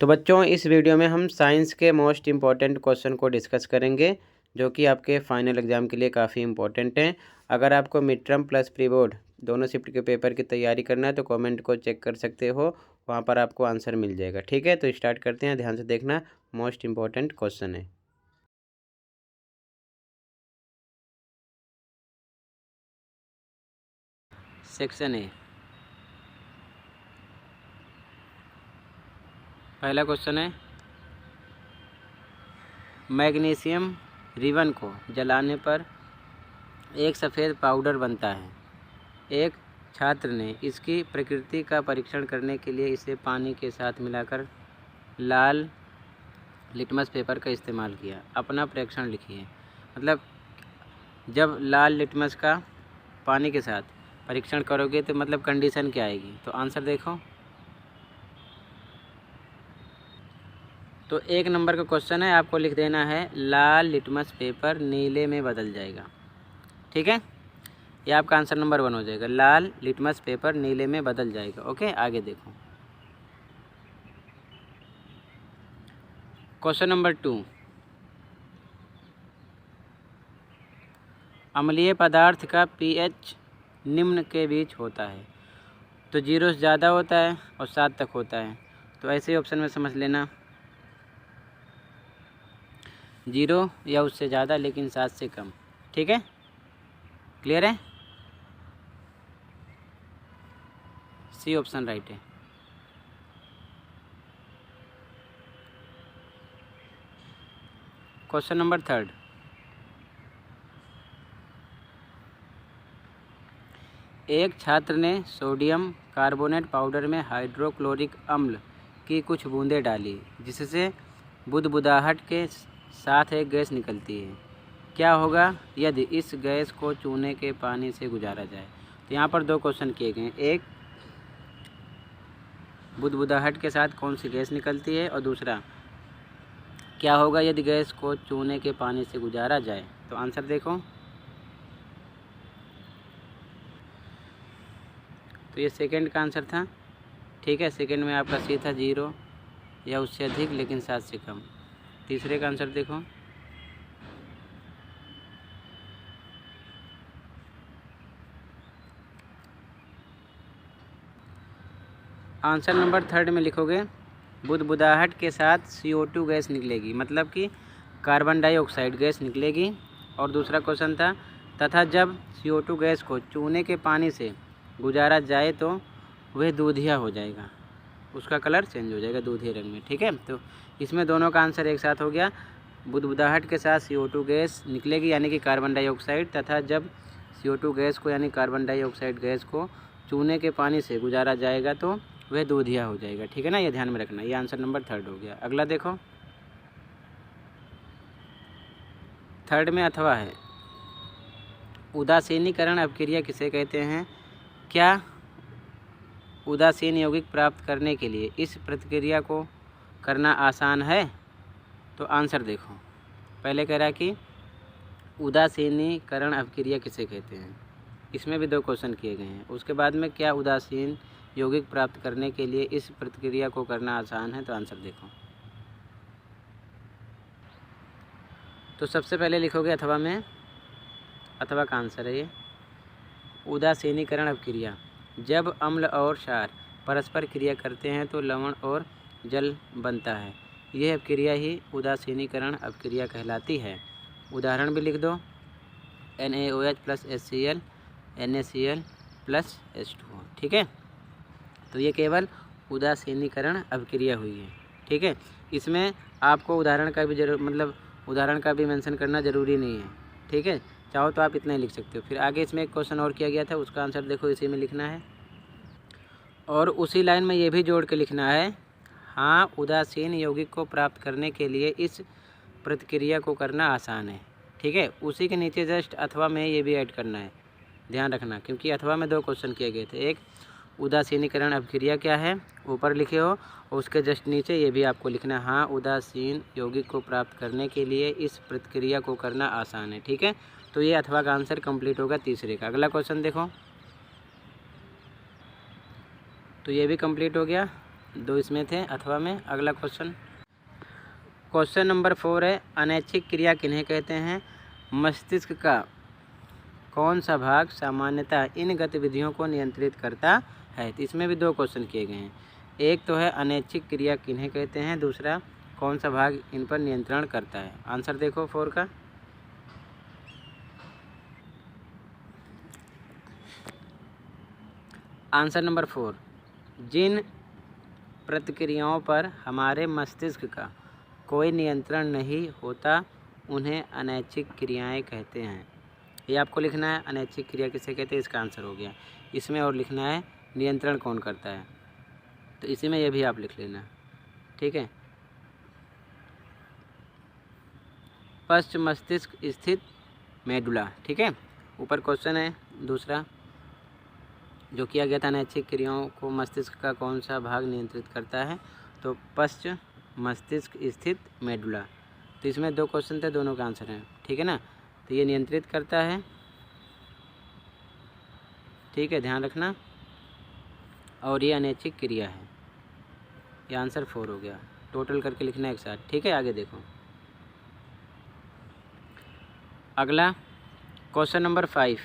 तो बच्चों इस वीडियो में हम साइंस के मोस्ट इम्पॉर्टेंट क्वेश्चन को डिस्कस करेंगे जो कि आपके फाइनल एग्ज़ाम के लिए काफ़ी इंपॉर्टेंट हैं। अगर आपको mid term plus pre board दोनों शिफ्ट के पेपर की तैयारी करना है तो कमेंट को चेक कर सकते हो, वहाँ पर आपको आंसर मिल जाएगा। ठीक है, तो स्टार्ट करते हैं, ध्यान से देखना, मोस्ट इम्पॉर्टेंट क्वेश्चन है। सेक्शन ए, पहला क्वेश्चन है, मैग्नीशियम रिबन को जलाने पर एक सफ़ेद पाउडर बनता है। एक छात्र ने इसकी प्रकृति का परीक्षण करने के लिए इसे पानी के साथ मिलाकर लाल लिटमस पेपर का इस्तेमाल किया। अपना प्रेक्षण लिखिए। मतलब जब लाल लिटमस का पानी के साथ परीक्षण करोगे तो मतलब कंडीशन क्या आएगी, तो आंसर देखो। तो 1 नंबर का क्वेश्चन है, आपको लिख देना है लाल लिटमस पेपर नीले में बदल जाएगा। ठीक है, ये आपका आंसर नंबर 1 हो जाएगा, लाल लिटमस पेपर नीले में बदल जाएगा। ओके, आगे देखो। क्वेश्चन नंबर 2, अम्लीय पदार्थ का pH निम्न के बीच होता है। तो 0 से ज़्यादा होता है और 7 तक होता है। तो ऐसे ऑप्शन में समझ लेना 0 या उससे ज़्यादा लेकिन 7 से कम। ठीक है, क्लियर है? सी ऑप्शन राइट है। क्वेश्चन नंबर 3, एक छात्र ने सोडियम कार्बोनेट पाउडर में हाइड्रोक्लोरिक अम्ल की कुछ बूंदें डाली जिससे बुदबुदाहट के साथ एक गैस निकलती है। क्या होगा यदि इस गैस को चूने के पानी से गुजारा जाए? तो यहाँ पर 2 क्वेश्चन किए गए हैं, एक बुदबुदाहट के साथ कौन सी गैस निकलती है और दूसरा क्या होगा यदि गैस को चूने के पानी से गुजारा जाए? तो आंसर देखो। तो ये सेकंड का आंसर था। ठीक है, सेकंड में आपका सी था 0 या उससे अधिक लेकिन 7 से कम। तीसरे का आंसर देखो। आंसर नंबर 3 में लिखोगे बुदबुदाहट के साथ CO2 गैस निकलेगी, मतलब कि कार्बन डाइऑक्साइड गैस निकलेगी। और दूसरा क्वेश्चन था तथा जब CO2 गैस को चूने के पानी से गुजारा जाए तो वह दूधिया हो जाएगा, उसका कलर चेंज हो जाएगा दूधिया रंग में। ठीक है, तो इसमें दोनों का आंसर एक साथ हो गया। बुदबुदाहट के साथ CO2 गैस निकलेगी यानी कि कार्बन डाइऑक्साइड, तथा जब CO2 गैस को यानी कार्बन डाइऑक्साइड गैस को चूने के पानी से गुजारा जाएगा तो वह दूधिया हो जाएगा। ठीक है ना, ये ध्यान में रखना। ये आंसर नंबर 3 हो गया। अगला देखो, 3 में अथवा है, उदासीनीकरण अपक्रिया किसे कहते हैं? क्या उदासीन यौगिक प्राप्त करने के लिए इस प्रतिक्रिया को करना आसान है? तो आंसर देखो। पहले कह रहा है कि उदासीनीकरण अपक्रिया किसे कहते हैं, इसमें भी 2 क्वेश्चन किए गए हैं। उसके बाद में क्या उदासीन यौगिक प्राप्त करने के लिए इस प्रतिक्रिया को करना आसान है? तो आंसर देखो। तो सबसे पहले लिखोगे अथवा में, अथवा का आंसर है ये उदासीनीकरण अपक्रिया। जब अम्ल और क्षार परस्पर क्रिया करते हैं तो लवण और जल बनता है। यह अपक्रिया ही उदासीनीकरण अपक्रिया कहलाती है। उदाहरण भी लिख दो, NaOH plus HCl NaCl plus H2O। ठीक है, तो ये केवल उदासीनीकरण अपक्रिया हुई है। ठीक है, इसमें आपको उदाहरण का भी उदाहरण का भी मेंशन करना ज़रूरी नहीं है। ठीक है, चाहो तो आप इतना ही लिख सकते हो। फिर आगे इसमें एक क्वेश्चन और किया गया था, उसका आंसर देखो, इसी में लिखना है और उसी लाइन में ये भी जोड़ के लिखना है, हाँ उदासीन यौगिक को प्राप्त करने के लिए इस प्रतिक्रिया को करना आसान है। ठीक है, उसी के नीचे जस्ट अथवा में ये भी ऐड करना है, ध्यान रखना, क्योंकि अथवा में 2 क्वेश्चन किए गए थे। एक उदासीनीकरण अपक्रिया क्या है ऊपर लिखे हो, और उसके जस्ट नीचे ये भी आपको लिखना है, हाँ उदासीन यौगिक को प्राप्त करने के लिए इस प्रतिक्रिया को करना आसान है। ठीक है, तो ये अथवा का आंसर कंप्लीट होगा तीसरे का। अगला क्वेश्चन देखो, तो ये भी कंप्लीट हो गया। 2 इसमें थे अथवा में। अगला क्वेश्चन नंबर 4 है, अनैच्छिक क्रिया किन्हें कहते हैं? मस्तिष्क का कौन सा भाग सामान्यतः इन गतिविधियों को नियंत्रित करता है? तो इसमें भी 2 क्वेश्चन किए गए हैं। एक तो है अनैच्छिक क्रिया किन्हें कहते हैं, दूसरा कौन सा भाग इन पर नियंत्रण करता है। आंसर देखो 4 का। आंसर नंबर 4, जिन प्रतिक्रियाओं पर हमारे मस्तिष्क का कोई नियंत्रण नहीं होता उन्हें अनैच्छिक क्रियाएं कहते हैं। ये आपको लिखना है, अनैच्छिक क्रिया किसे कहते हैं, इसका आंसर हो गया। इसमें और लिखना है नियंत्रण कौन करता है, तो इसी में ये भी आप लिख लेना, ठीक है। पश्च मस्तिष्क स्थित मेडुला, ठीक है। ऊपर क्वेश्चन है दूसरा जो किया गया था, अनैच्छिक क्रियाओं को मस्तिष्क का कौन सा भाग नियंत्रित करता है, तो पश्च मस्तिष्क स्थित मेडुला। तो इसमें 2 क्वेश्चन थे, दोनों का आंसर है, ठीक है ना। तो ये नियंत्रित करता है, ठीक है, ध्यान रखना। और ये अनैच्छिक क्रिया है। ये आंसर 4 हो गया। टोटल करके लिखना एक साथ, ठीक है। आगे देखो अगला क्वेश्चन नंबर 5,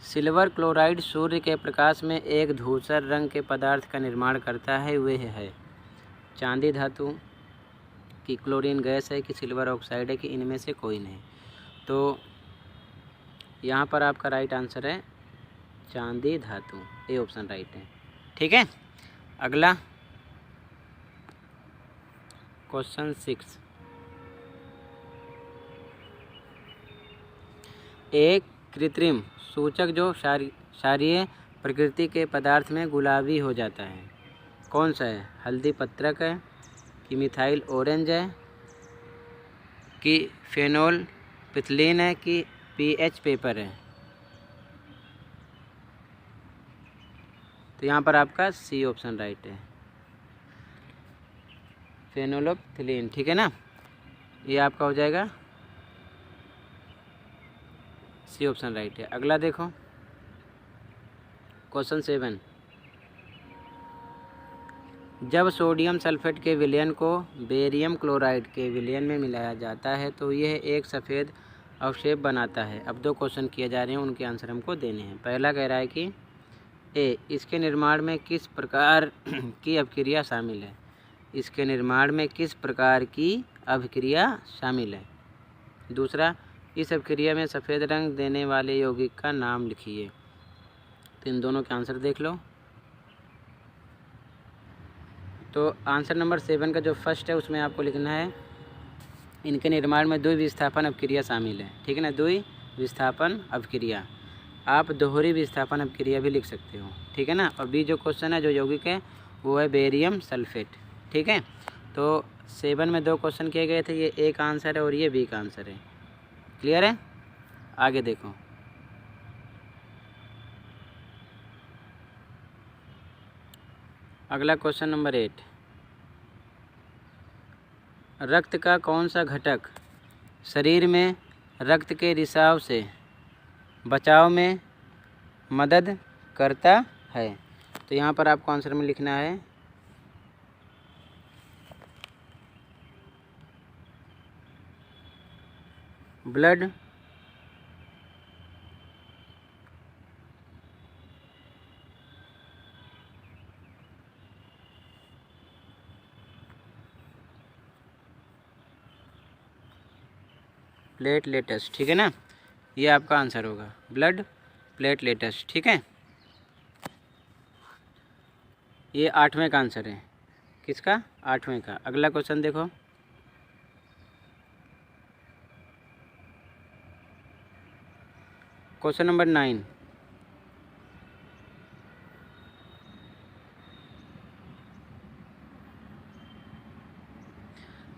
सिल्वर क्लोराइड सूर्य के प्रकाश में एक धूसर रंग के पदार्थ का निर्माण करता है, वह है चांदी धातु कि क्लोरीन गैस है कि सिल्वर ऑक्साइड है कि इनमें से कोई नहीं। तो यहाँ पर आपका राइट आंसर है चांदी धातु, ये ऑप्शन राइट है, ठीक है। अगला क्वेश्चन 6, एक कृत्रिम सूचक जो क्षारीय प्रकृति के पदार्थ में गुलाबी हो जाता है, कौन सा है? हल्दी पत्रक है कि मिथाइल ऑरेंज है कि फेनोल पिथलीन है कि पीएच पेपर है। तो यहाँ पर आपका सी ऑप्शन राइट है, फेनोलोप्थिलीन, ठीक है ना। ये आपका हो जाएगा सी ऑप्शन राइट है। अगला देखो क्वेश्चन 7, जब सोडियम सल्फेट के विलयन को बेरियम क्लोराइड के विलयन में मिलाया जाता है तो यह एक सफ़ेद अवक्षेप बनाता है। अब 2 क्वेश्चन किए जा रहे हैं, उनके आंसर हमको देने हैं। पहला कह रहा है कि ए, इसके निर्माण में किस प्रकार की अभिक्रिया शामिल है? इसके निर्माण में किस प्रकार की अभिक्रिया शामिल है? दूसरा, इस अभिक्रिया में सफ़ेद रंग देने वाले यौगिक का नाम लिखिए। तो इन दोनों के आंसर देख लो। तो आंसर नंबर 7 का जो फर्स्ट है उसमें आपको लिखना है इनके निर्माण में द्विविस्थापन अभिक्रिया शामिल है, ठीक है ना। द्विविस्थापन अभिक्रिया, आप दोहरी विस्थापन अभिक्रिया भी लिख सकते हो, ठीक है ना। और बी जो क्वेश्चन है जो यौगिक है वो है बेरियम सल्फेट, ठीक है। तो 7 में 2 क्वेश्चन किए गए थे, ये एक आंसर है और ये बी का आंसर है। क्लियर है? आगे देखो अगला क्वेश्चन नंबर 8, रक्त का कौन सा घटक शरीर में रक्त के रिसाव से बचाव में मदद करता है? तो यहाँ पर आपको आंसर में लिखना है ब्लड प्लेटलेट्स, ठीक है ना। ये आपका आंसर होगा ब्लड प्लेटलेट्स, ठीक है। ये 8वें का आंसर है, किसका? 8वें का। अगला क्वेश्चन देखो क्वेश्चन नंबर 9,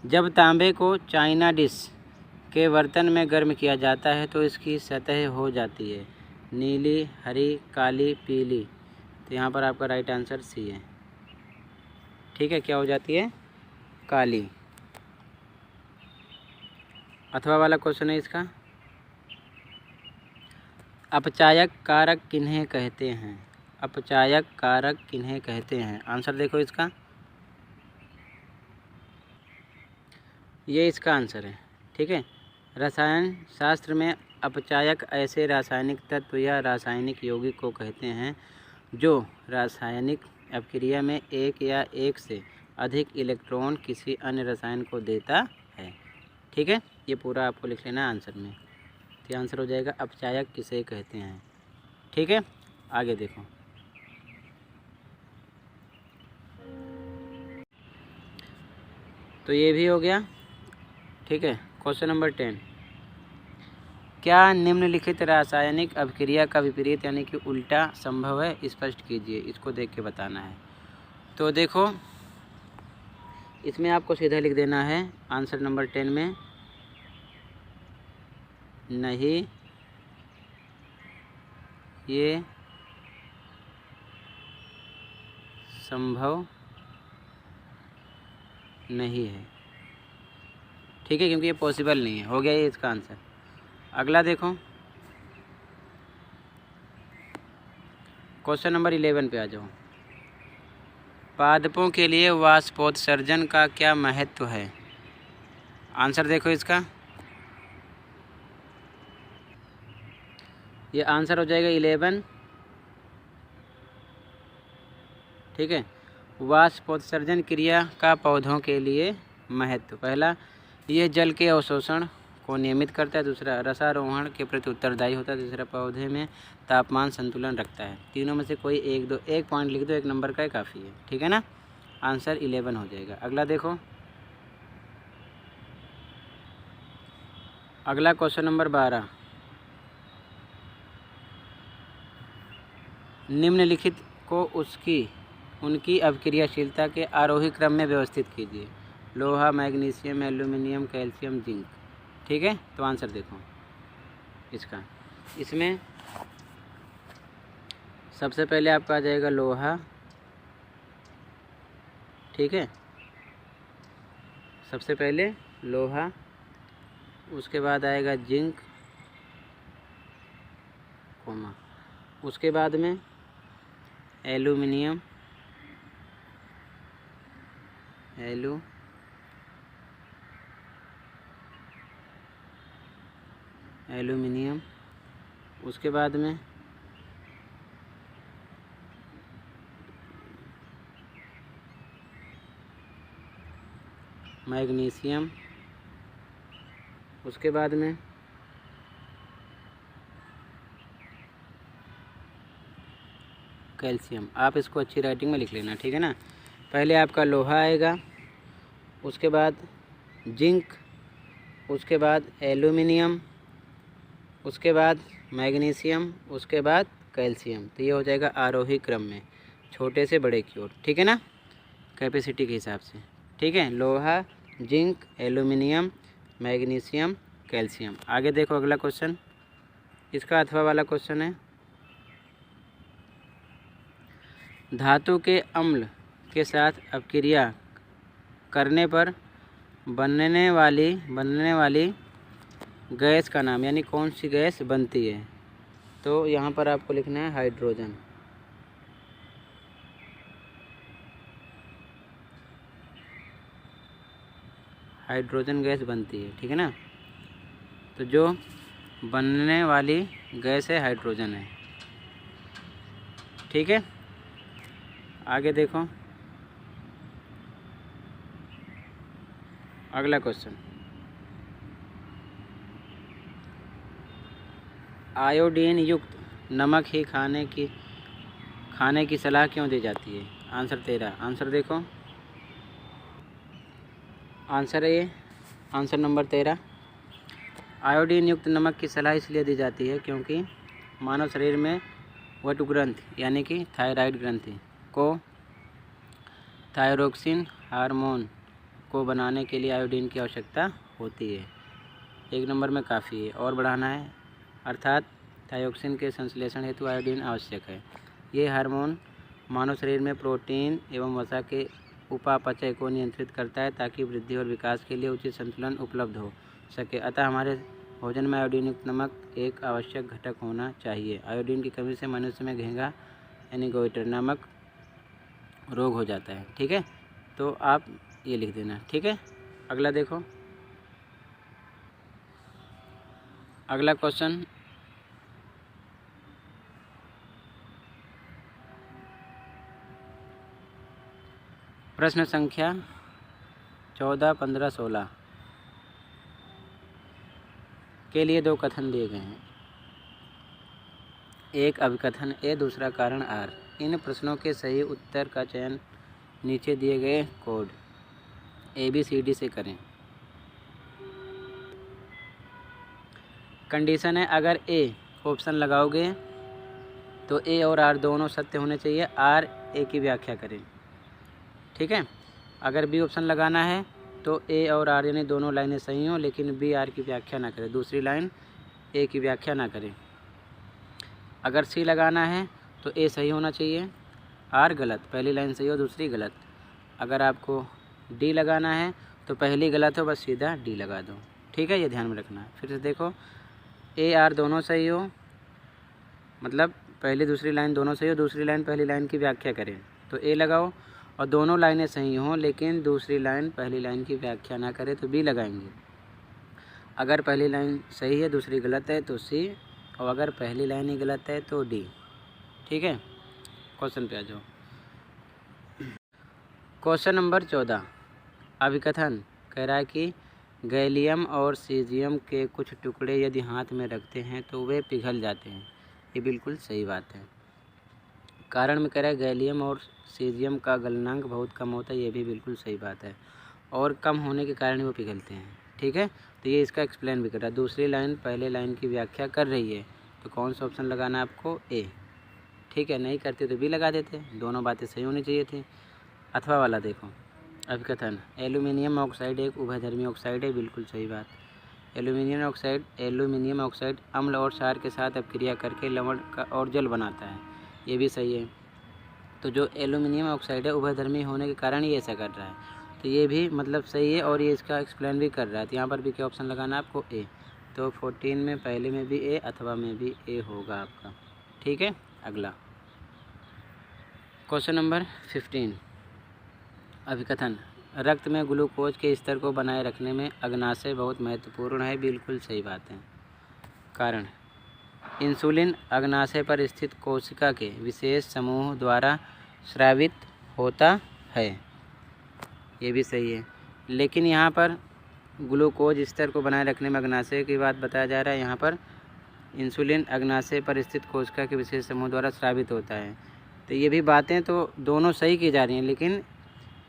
जब तांबे को चाइना डिश के बर्तन में गर्म किया जाता है तो इसकी सतह हो जाती है नीली, हरी, काली, पीली। तो यहाँ पर आपका राइट आंसर सी है, ठीक है। क्या हो जाती है? काली। अथवा वाला क्वेश्चन है इसका, अपचायक कारक किन्हें कहते हैं? अपचायक कारक किन्हें कहते हैं? आंसर देखो इसका, ये इसका आंसर है। ठीक है, रसायन शास्त्र में अपचायक ऐसे रासायनिक तत्व या रासायनिक यौगिक को कहते हैं जो रासायनिक अपक्रिया में एक या एक से अधिक इलेक्ट्रॉन किसी अन्य रसायन को देता है। ठीक है, ये पूरा आपको लिख लेना है आंसर में। तो आंसर हो जाएगा अपचायक किसे कहते हैं। ठीक है, आगे देखो। तो ये भी हो गया। ठीक है, क्वेश्चन नंबर 10, क्या निम्नलिखित रासायनिक अभिक्रिया का विपरीत यानी कि उल्टा संभव है? स्पष्ट कीजिए। इसको देख के बताना है। तो देखो, इसमें आपको सीधा लिख देना है आंसर नंबर 10 में, नहीं ये संभव नहीं है। ठीक है, क्योंकि ये पॉसिबल नहीं है। हो गया ये इसका आंसर। अगला देखो, क्वेश्चन नंबर 11 पे आ जाओ। पादपों के लिए वाष्पोत्सर्जन का क्या महत्व है? आंसर देखो इसका, ये आंसर हो जाएगा 11। ठीक है, वाष्पोत्सर्जन क्रिया का पौधों के लिए महत्व। पहला, यह जल के अवशोषण को नियमित करता है। दूसरा, रसारोहण के प्रति उत्तरदायी होता है। तीसरा, पौधे में तापमान संतुलन रखता है। तीनों में से कोई एक पॉइंट लिख दो, एक नंबर का ही काफ़ी है। ठीक है ना, आंसर 11 हो जाएगा। अगला देखो, अगला क्वेश्चन नंबर 12, निम्नलिखित को उनकी अभिक्रियाशीलता के आरोही क्रम में व्यवस्थित कीजिए। लोहा, मैग्नीशियम, एल्यूमिनियम, कैल्शियम, जिंक। ठीक है, तो आंसर देखो इसका, इसमें सबसे पहले आपका आ जाएगा लोहा। ठीक है, सबसे पहले लोहा, उसके बाद आएगा जिंक, कोमा, उसके बाद में एल्यूमिनियम, उसके बाद में मैग्नीशियम, उसके बाद में कैल्शियम। आप इसको अच्छी राइटिंग में लिख लेना। ठीक है ना, पहले आपका लोहा आएगा, उसके बाद जिंक, उसके बाद एल्यूमिनियम, उसके बाद मैग्नीशियम, उसके बाद कैल्शियम। तो ये हो जाएगा आरोही क्रम में, छोटे से बड़े की ओर। ठीक है ना, कैपेसिटी के हिसाब से। ठीक है, लोहा, जिंक, एल्यूमिनियम, मैग्नीशियम, कैल्शियम। आगे देखो, अगला क्वेश्चन इसका अथवा वाला क्वेश्चन है। धातु के अम्ल के साथ अपक्रिया करने पर बनने वाली गैस का नाम, यानी कौन सी गैस बनती है? तो यहाँ पर आपको लिखना है हाइड्रोजन। हाइड्रोजन गैस बनती है। ठीक है ना, तो जो बनने वाली गैस है हाइड्रोजन है। ठीक है, आगे देखो, अगला क्वेश्चन, आयोडीन युक्त नमक ही खाने की सलाह क्यों दी जाती है? आंसर 13। आंसर देखो, आंसर है ये आंसर नंबर 13। आयोडीन युक्त नमक की सलाह इसलिए दी जाती है क्योंकि मानव शरीर में वटु ग्रंथि यानी कि थायराइड ग्रंथि को थायरोक्सिन हार्मोन को बनाने के लिए आयोडीन की आवश्यकता होती है। एक नंबर में काफ़ी है, और बढ़ाना है, अर्थात थायरोक्सिन के संश्लेषण हेतु आयोडीन आवश्यक है। ये हार्मोन मानव शरीर में प्रोटीन एवं वसा के उपापचय को नियंत्रित करता है ताकि वृद्धि और विकास के लिए उचित संतुलन उपलब्ध हो सके। अतः हमारे भोजन में आयोडीन युक्त नमक एक आवश्यक घटक होना चाहिए। आयोडीन की कमी से मनुष्य में घेंघा यानी गोइटर नामक रोग हो जाता है। ठीक है, तो आप ये लिख देना। ठीक है, अगला देखो, अगला क्वेश्चन प्रश्न संख्या 14, 15, 16 के लिए दो कथन दिए गए हैं। एक अभिकथन ए, दूसरा कारण आर। इन प्रश्नों के सही उत्तर का चयन नीचे दिए गए कोड ABCD से करें। कंडीशन है, अगर ए ऑप्शन लगाओगे तो ए और आर दोनों सत्य होने चाहिए। आर ए की व्याख्या करें। ठीक है, अगर बी ऑप्शन लगाना है तो ए और आर यानी दोनों लाइनें सही हों, लेकिन बी आर की व्याख्या ना करे, दूसरी लाइन ए की व्याख्या ना करे। अगर सी लगाना है तो ए सही होना चाहिए, आर गलत, पहली लाइन सही हो दूसरी गलत। अगर आपको डी लगाना है तो पहली गलत हो, बस सीधा डी लगा दो। ठीक है, ये ध्यान में रखना। फिर से देखो, ए आर दोनों सही हो, मतलब पहली दूसरी लाइन दोनों सही हो, दूसरी लाइन पहली लाइन की व्याख्या करें तो ए लगाओ, और दोनों लाइनें सही हों लेकिन दूसरी लाइन पहली लाइन की व्याख्या ना करे तो बी लगाएंगे। अगर पहली लाइन सही है दूसरी गलत है तो सी, और अगर पहली लाइन ही गलत है तो डी। ठीक है, क्वेश्चन पे आ जाओ। क्वेश्चन नंबर 14 अभिकथन कह रहा है कि गैलियम और सीजियम के कुछ टुकड़े यदि हाथ में रखते हैं तो वे पिघल जाते हैं। ये बिल्कुल सही बात है। कारण में कह रहा है गैलियम और सीजियम का गलनांक बहुत कम होता है। ये भी बिल्कुल सही बात है, और कम होने के कारण वो पिघलते हैं। ठीक है, तो ये इसका एक्सप्लेन भी कर रहा है। दूसरी लाइन पहले लाइन की व्याख्या कर रही है, तो कौन सा ऑप्शन लगाना है आपको? ए। ठीक है, नहीं करते तो बी लगा देते, दोनों बातें सही होनी चाहिए थी। अथवा वाला देखो, अभिकथन एल्यूमिनियम ऑक्साइड एक उभयधर्मी ऑक्साइड है। बिल्कुल सही बात। एल्यूमिनियम ऑक्साइड अम्ल और क्षार के साथ अपक्रिया करके लवण का और जल बनाता है। ये भी सही है। तो जो एल्यूमिनियम ऑक्साइड है उभयधर्मी होने के कारण ये ऐसा कर रहा है, तो ये भी मतलब सही है, और ये इसका एक्सप्लेन भी कर रहा है। तो यहाँ पर भी क्या ऑप्शन लगाना है आपको? ए। तो 14 में पहले में भी ए, अथवा में भी ए होगा आपका। ठीक है, अगला क्वेश्चन नंबर 15 अभिकथन रक्त में ग्लूकोज के स्तर को बनाए रखने में अग्नाशय बहुत महत्वपूर्ण है। बिल्कुल सही बात है। कारण इंसुलिन अग्नाशय पर स्थित कोशिका के विशेष समूह द्वारा स्रावित होता है। ये भी सही है, लेकिन यहाँ पर ग्लूकोज स्तर को बनाए रखने में अग्नाशय की बात बताया जा रहा है। यहाँ पर इंसुलिन अग्नाशय पर स्थित कोशिका के विशेष समूह द्वारा स्रावित होता है। तो ये भी बातें तो दोनों सही की जा रही हैं, लेकिन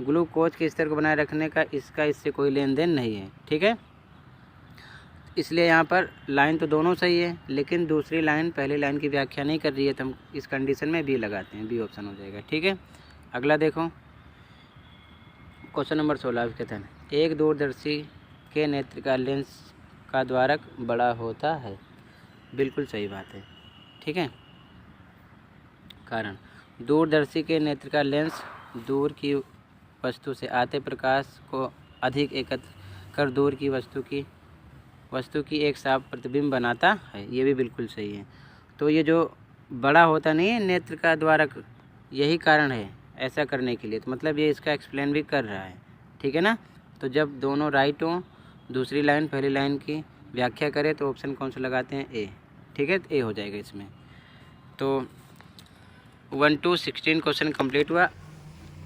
ग्लूकोज के स्तर को बनाए रखने का इससे कोई लेन देन नहीं है। ठीक है, इसलिए यहाँ पर लाइन तो दोनों सही है, लेकिन दूसरी लाइन पहली लाइन की व्याख्या नहीं कर रही है, तो हम इस कंडीशन में बी लगाते हैं। बी ऑप्शन हो जाएगा। ठीक है, अगला देखो, क्वेश्चन नंबर 16 अभिकथन एक दूरदर्शी के नेत्र का लेंस का द्वारक बड़ा होता है। बिल्कुल सही बात है। ठीक है, कारण दूरदर्शी के नेत्र का लेंस दूर की वस्तु से आते प्रकाश को अधिक एकत्र कर दूर की वस्तु की एक साफ प्रतिबिंब बनाता है। ये भी बिल्कुल सही है। तो ये जो बड़ा होता नहीं है नेत्र का द्वारक, यही कारण है ऐसा करने के लिए। तो मतलब ये इसका एक्सप्लेन भी कर रहा है। ठीक है ना, तो जब दोनों राइट हों, दूसरी लाइन पहली लाइन की व्याख्या करे, तो ऑप्शन कौन सा लगाते हैं? ए। ठीक है, तो ए हो जाएगा इसमें। तो 1 to 16 क्वेश्चन कंप्लीट हुआ।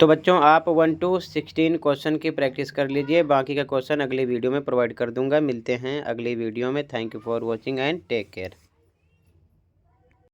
तो बच्चों आप 1 to 16 क्वेश्चन की प्रैक्टिस कर लीजिए। बाकी का क्वेश्चन अगले वीडियो में प्रोवाइड कर दूंगा। मिलते हैं अगली वीडियो में। Thank you for watching and take care.